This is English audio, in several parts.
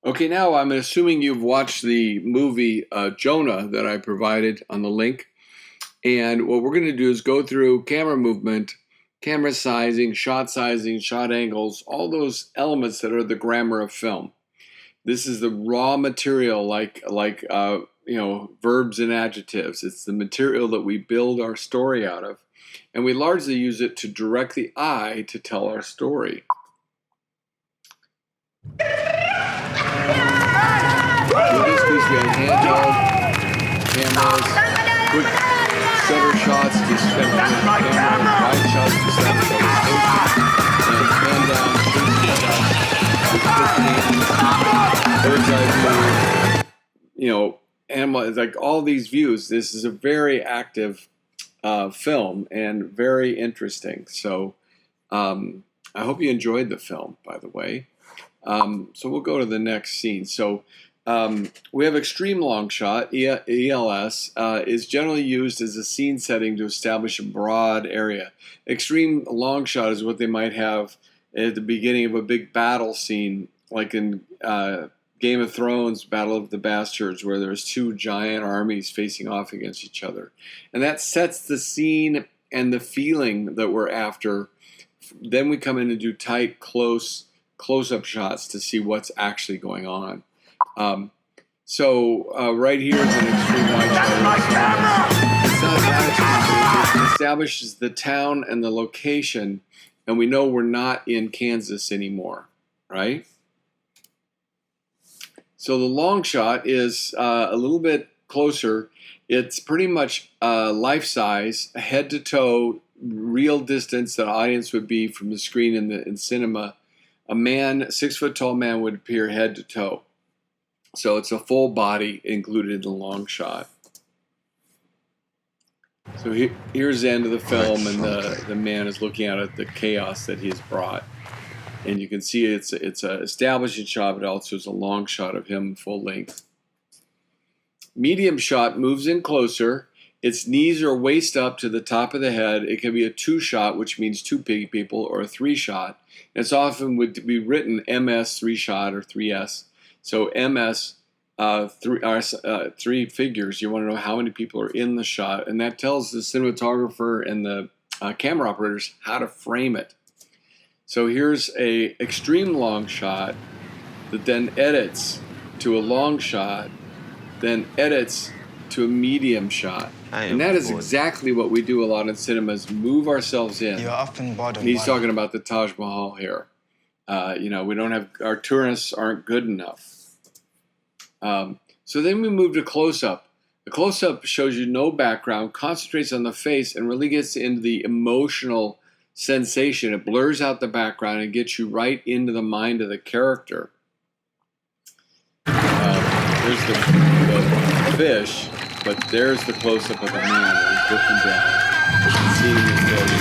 Okay, now I'm assuming you've watched the movie Jonah that I provided on the link. And what we're going to do is go through camera movement, camera sizing, shot angles, all those elements that are the grammar of film. This is the raw material, like verbs and adjectives. It's the material that we build our story out of. And we largely use it to direct the eye to tell our story. With this piece, we have handheld cameras, quick shutter shots to step on the camera, wide shots to step on the station, and pan down, bird's eye view, animal, like all these views. This is a very active film and very interesting. So I hope you enjoyed the film, by the way. So we'll go to the next scene. So we have extreme long shot, ELS, is generally used as a scene setting to establish a broad area. Extreme long shot is what they might have at the beginning of a big battle scene, like in Game of Thrones, Battle of the Bastards, where there's two giant armies facing off against each other. And that sets the scene and the feeling that we're after. Then we come in and do tight, close-up shots to see what's actually going on. Right here is an extreme wide shot. It's not that it establishes the town and the location, and we know we're not in Kansas anymore, right? So the long shot is a little bit closer. It's pretty much life size, head to toe, real distance that audience would be from the screen in cinema. A man, 6 foot tall man, would appear head to toe. So it's a full body included in the long shot. So here's the end of the film, and the man is looking out at the chaos that he has brought. And you can see it's an establishing shot, but also it's a long shot of him full length. Medium shot moves in closer. Its knees are waist up to the top of the head. It can be a 2 shot, which means 2 people, or a 3 shot. It's often would be written MS 3 shot or 3S. So MS, 3 figures. You want to know how many people are in the shot, and that tells the cinematographer and the camera operators how to frame it. So here's a extreme long shot that then edits to a long shot, then edits to a medium shot. And that is exactly what we do a lot in cinemas, move ourselves in. You're often bored. And he's talking about the Taj Mahal here. We don't have, our tourists aren't good enough. So then we move to close-up. The close-up shows you no background, concentrates on the face, and really gets into the emotional sensation. It blurs out the background and gets you right into the mind of the character. There's the fish, but there's the close-up of the man who's looking down, seeing the fish.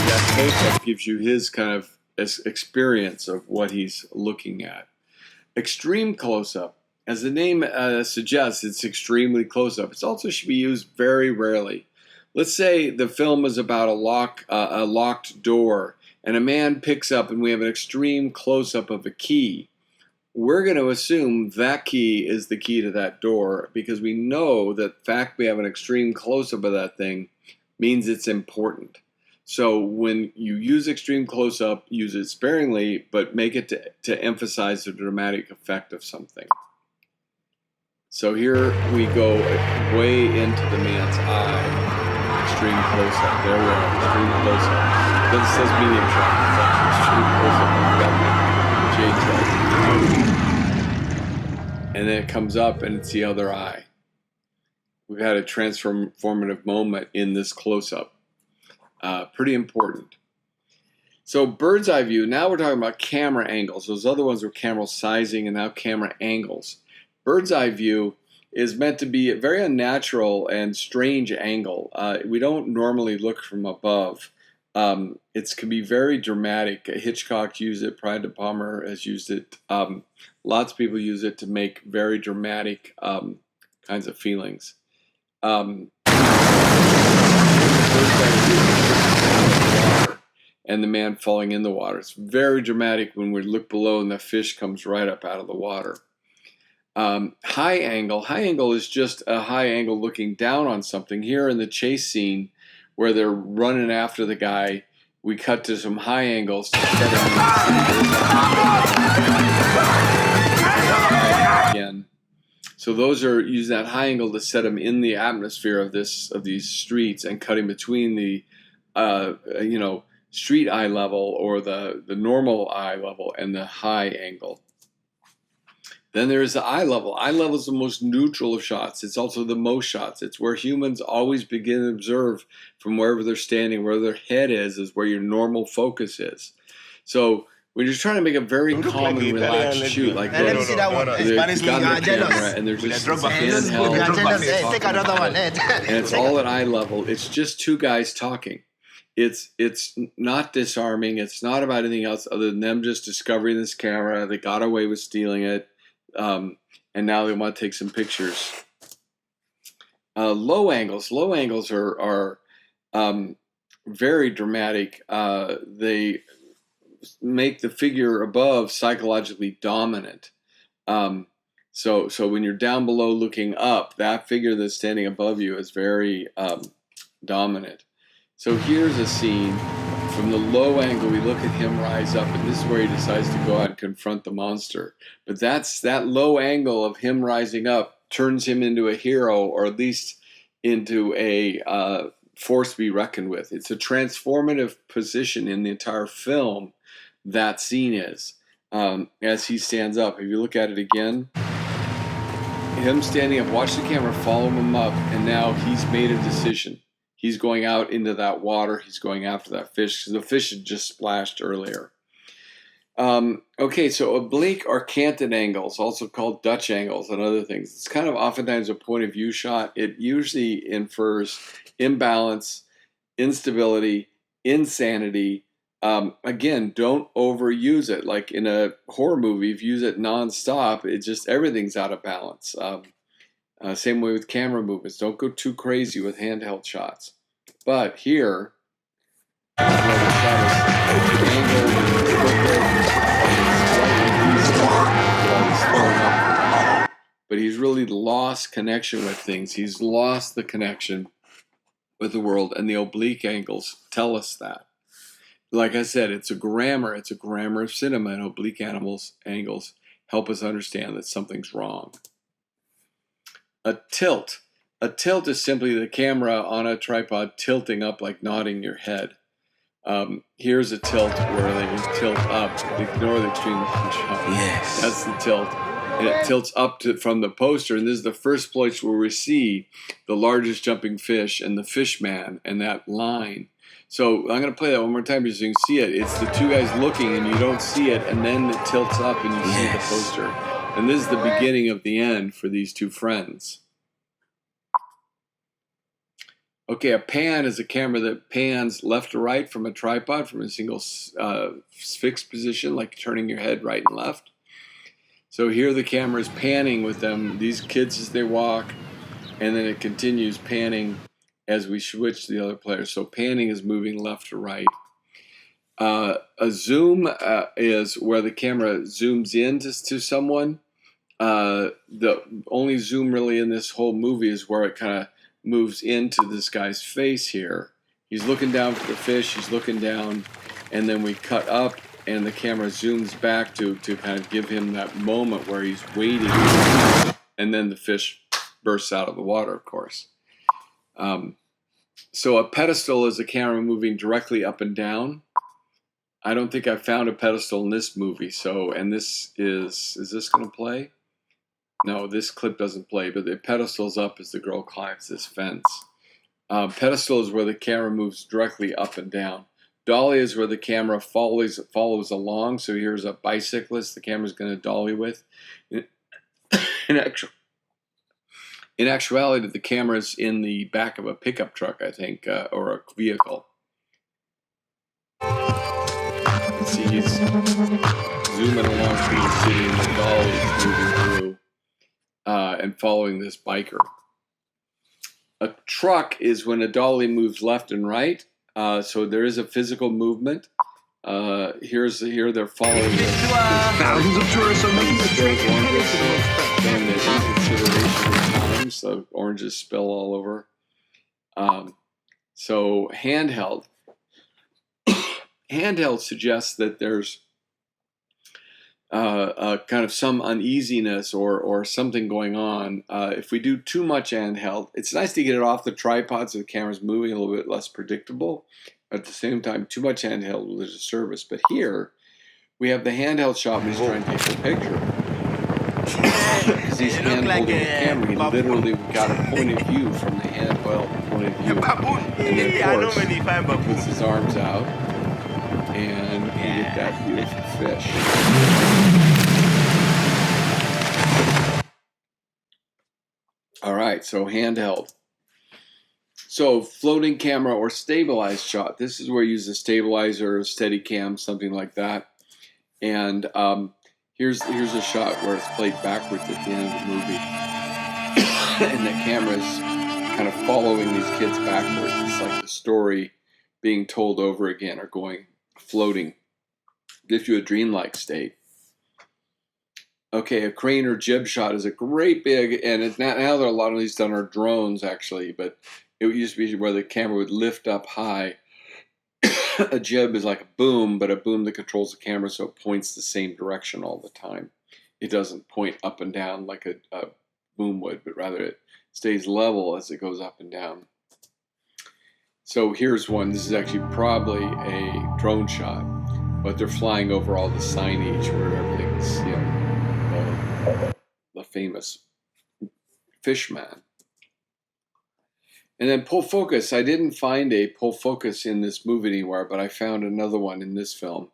That close-up gives you his kind of experience of what he's looking at. Extreme close-up, as the name suggests, it's extremely close-up. It also should be used very rarely. Let's say the film is about a locked door, and a man picks up, and we have an extreme close-up of a key. We're going to assume that key is the key to that door, because we know that the fact we have an extreme close-up of that thing means it's important. So when you use extreme close-up, use it sparingly, but make it to emphasize the dramatic effect of something. So here we go way into the man's eye. Extreme close-up. There we are. Extreme close-up. Then it says medium shot. It's actually extreme close-up. And then it comes up and it's the other eye. We've had a transformative moment in this close-up. Pretty important. So bird's eye view, now we're talking about camera angles. Those other ones were camera sizing and now camera angles. Bird's eye view is meant to be a very unnatural and strange angle. We don't normally look from above. It can be very dramatic. Hitchcock used it, Brian De Palma has used it. Lots of people use it to make very dramatic kinds of feelings. and the man falling in the water. It's very dramatic when we look below and the fish comes right up out of the water. High angle is just a high angle looking down on something. Here in the chase scene where they're running after the guy, we cut to some high angles to set him again. So those are using that high angle to set him in the atmosphere of these streets and cutting between the street eye level or the normal eye level and the high angle. Then there's the eye level. Eye level is the most neutral of shots. It's also the most shots. It's where humans always begin to observe from wherever they're standing, where their head is where your normal focus is. So when you're trying to make a very calm and relaxed shoot like this, let me see that one. Spanish got the camera and there's just handheld, take another one. and it's all at eye level. It's just two guys talking. It's not disarming. It's not about anything else other than them just discovering this camera. They got away with stealing it. And now they want to take some pictures. Low angles are very dramatic. They make the figure above psychologically dominant. So when you're down below looking up, that figure that's standing above you is very dominant. So here's a scene. From the low angle, we look at him rise up, and this is where he decides to go out and confront the monster. But that low angle of him rising up turns him into a hero, or at least into a force to be reckoned with. It's a transformative position in the entire film, that scene is, as he stands up. If you look at it again, him standing up, watch the camera follow him up, and now he's made a decision. He's going out into that water. He's going after that fish because the fish had just splashed earlier. Okay, so oblique or canted angles, also called Dutch angles and other things. It's kind of oftentimes a point of view shot. It usually infers imbalance, instability, insanity. Again, don't overuse it. Like in a horror movie, if you use it nonstop, it just everything's out of balance. Same way with camera movements. Don't go too crazy with handheld shots. But here, the shot is angled, but he's really lost connection with things. He's lost the connection with the world, and the oblique angles tell us that. Like I said, it's a grammar. It's a grammar of cinema, and oblique angles help us understand that something's wrong. A tilt. A tilt is simply the camera on a tripod tilting up, like nodding your head. Here's a tilt where they can tilt up. Ignore the extreme shot. Yes. That's the tilt. And it tilts up from the poster. And this is the first place where we see the largest jumping fish and the fish man and that line. So I'm going to play that one more time so you can see it. It's the two guys looking and you don't see it, and then it tilts up and you see the poster. And this is the beginning of the end for these two friends. Okay, a pan is a camera that pans left to right from a tripod, from a single fixed position, like turning your head right and left. So here the camera is panning with them, these kids as they walk, and then it continues panning as we switch to the other players. So panning is moving left to right. A zoom is where the camera zooms in to someone. The only zoom really in this whole movie is where it kind of moves into this guy's face here. He's looking down for the fish, he's looking down, and then we cut up and the camera zooms back to kind of give him that moment where he's waiting, and then the fish bursts out of the water, of course. So a pedestal is a camera moving directly up and down. I don't think I found a pedestal in this movie, so, and this is this going to play? No, this clip doesn't play, but the pedestal's up as the girl climbs this fence. Pedestal is where the camera moves directly up and down. Dolly is where the camera follows along. So here's a bicyclist the camera's going to dolly with. In actuality, the camera's in the back of a pickup truck, I think, or a vehicle. You can see he's zooming along through the city, and the dolly is moving through. And following this biker. A truck is when a dolly moves left and right. So there is a physical movement. Here they're following Thousands of tourists are making the trek headed to the most showing the inconsideration of time, so oranges spill all over. So handheld. Handheld suggests that there's kind of some uneasiness or something going on. If we do too much handheld, it's nice to get it off the tripod so the camera's moving a little bit less predictable. At the same time, too much handheld will lose a service. But here, we have the handheld shot when he's trying to take the picture. Because he's hand-holding the camera, he literally got a point of view from the handheld point of view. And then, of course, he puts his arms out, and you get that beautiful fish. All right, so handheld. So floating camera or stabilized shot. This is where you use a stabilizer, a steady cam, something like that. And here's a shot where it's played backwards at the end of the movie. And the camera's kind of following these kids backwards. It's like the story being told over again or floating. Gives you a dreamlike state. Okay, a crane or jib shot is a great big, and now there are a lot of these done are drones actually, but it used to be where the camera would lift up high. A jib is like a boom, but a boom that controls the camera so it points the same direction all the time. It doesn't point up and down like a boom would, but rather it stays level as it goes up and down. So here's one. This is actually probably a drone shot, but they're flying over all the signage where everything's, you know, the famous fishman. And then pull focus. I didn't find a pull focus in this movie anywhere, but I found another one in this film.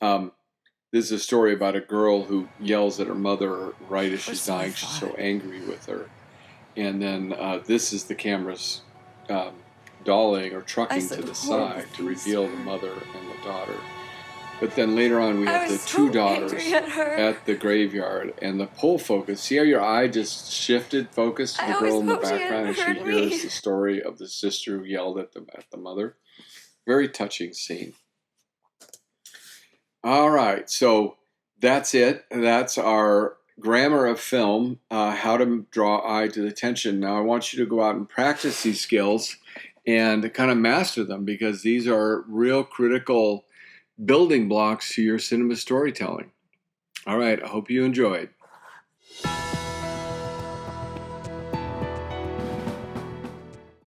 This is a story about a girl who yells at her mother right as she's dying. She's so angry with her. And then this is the camera's dollying or trucking to the side to reveal the mother and the daughter. But then later on, we have the two daughters at the graveyard, and the pull focus. See how your eye just shifted focus to the girl in the background, and she hears the story of the sister who yelled at the mother. Very touching scene. All right, so that's it. That's our grammar of film, how to draw eye to the attention. Now, I want you to go out and practice these skills and kind of master them, because these are real critical building blocks to your cinema storytelling. All right, I hope you enjoyed.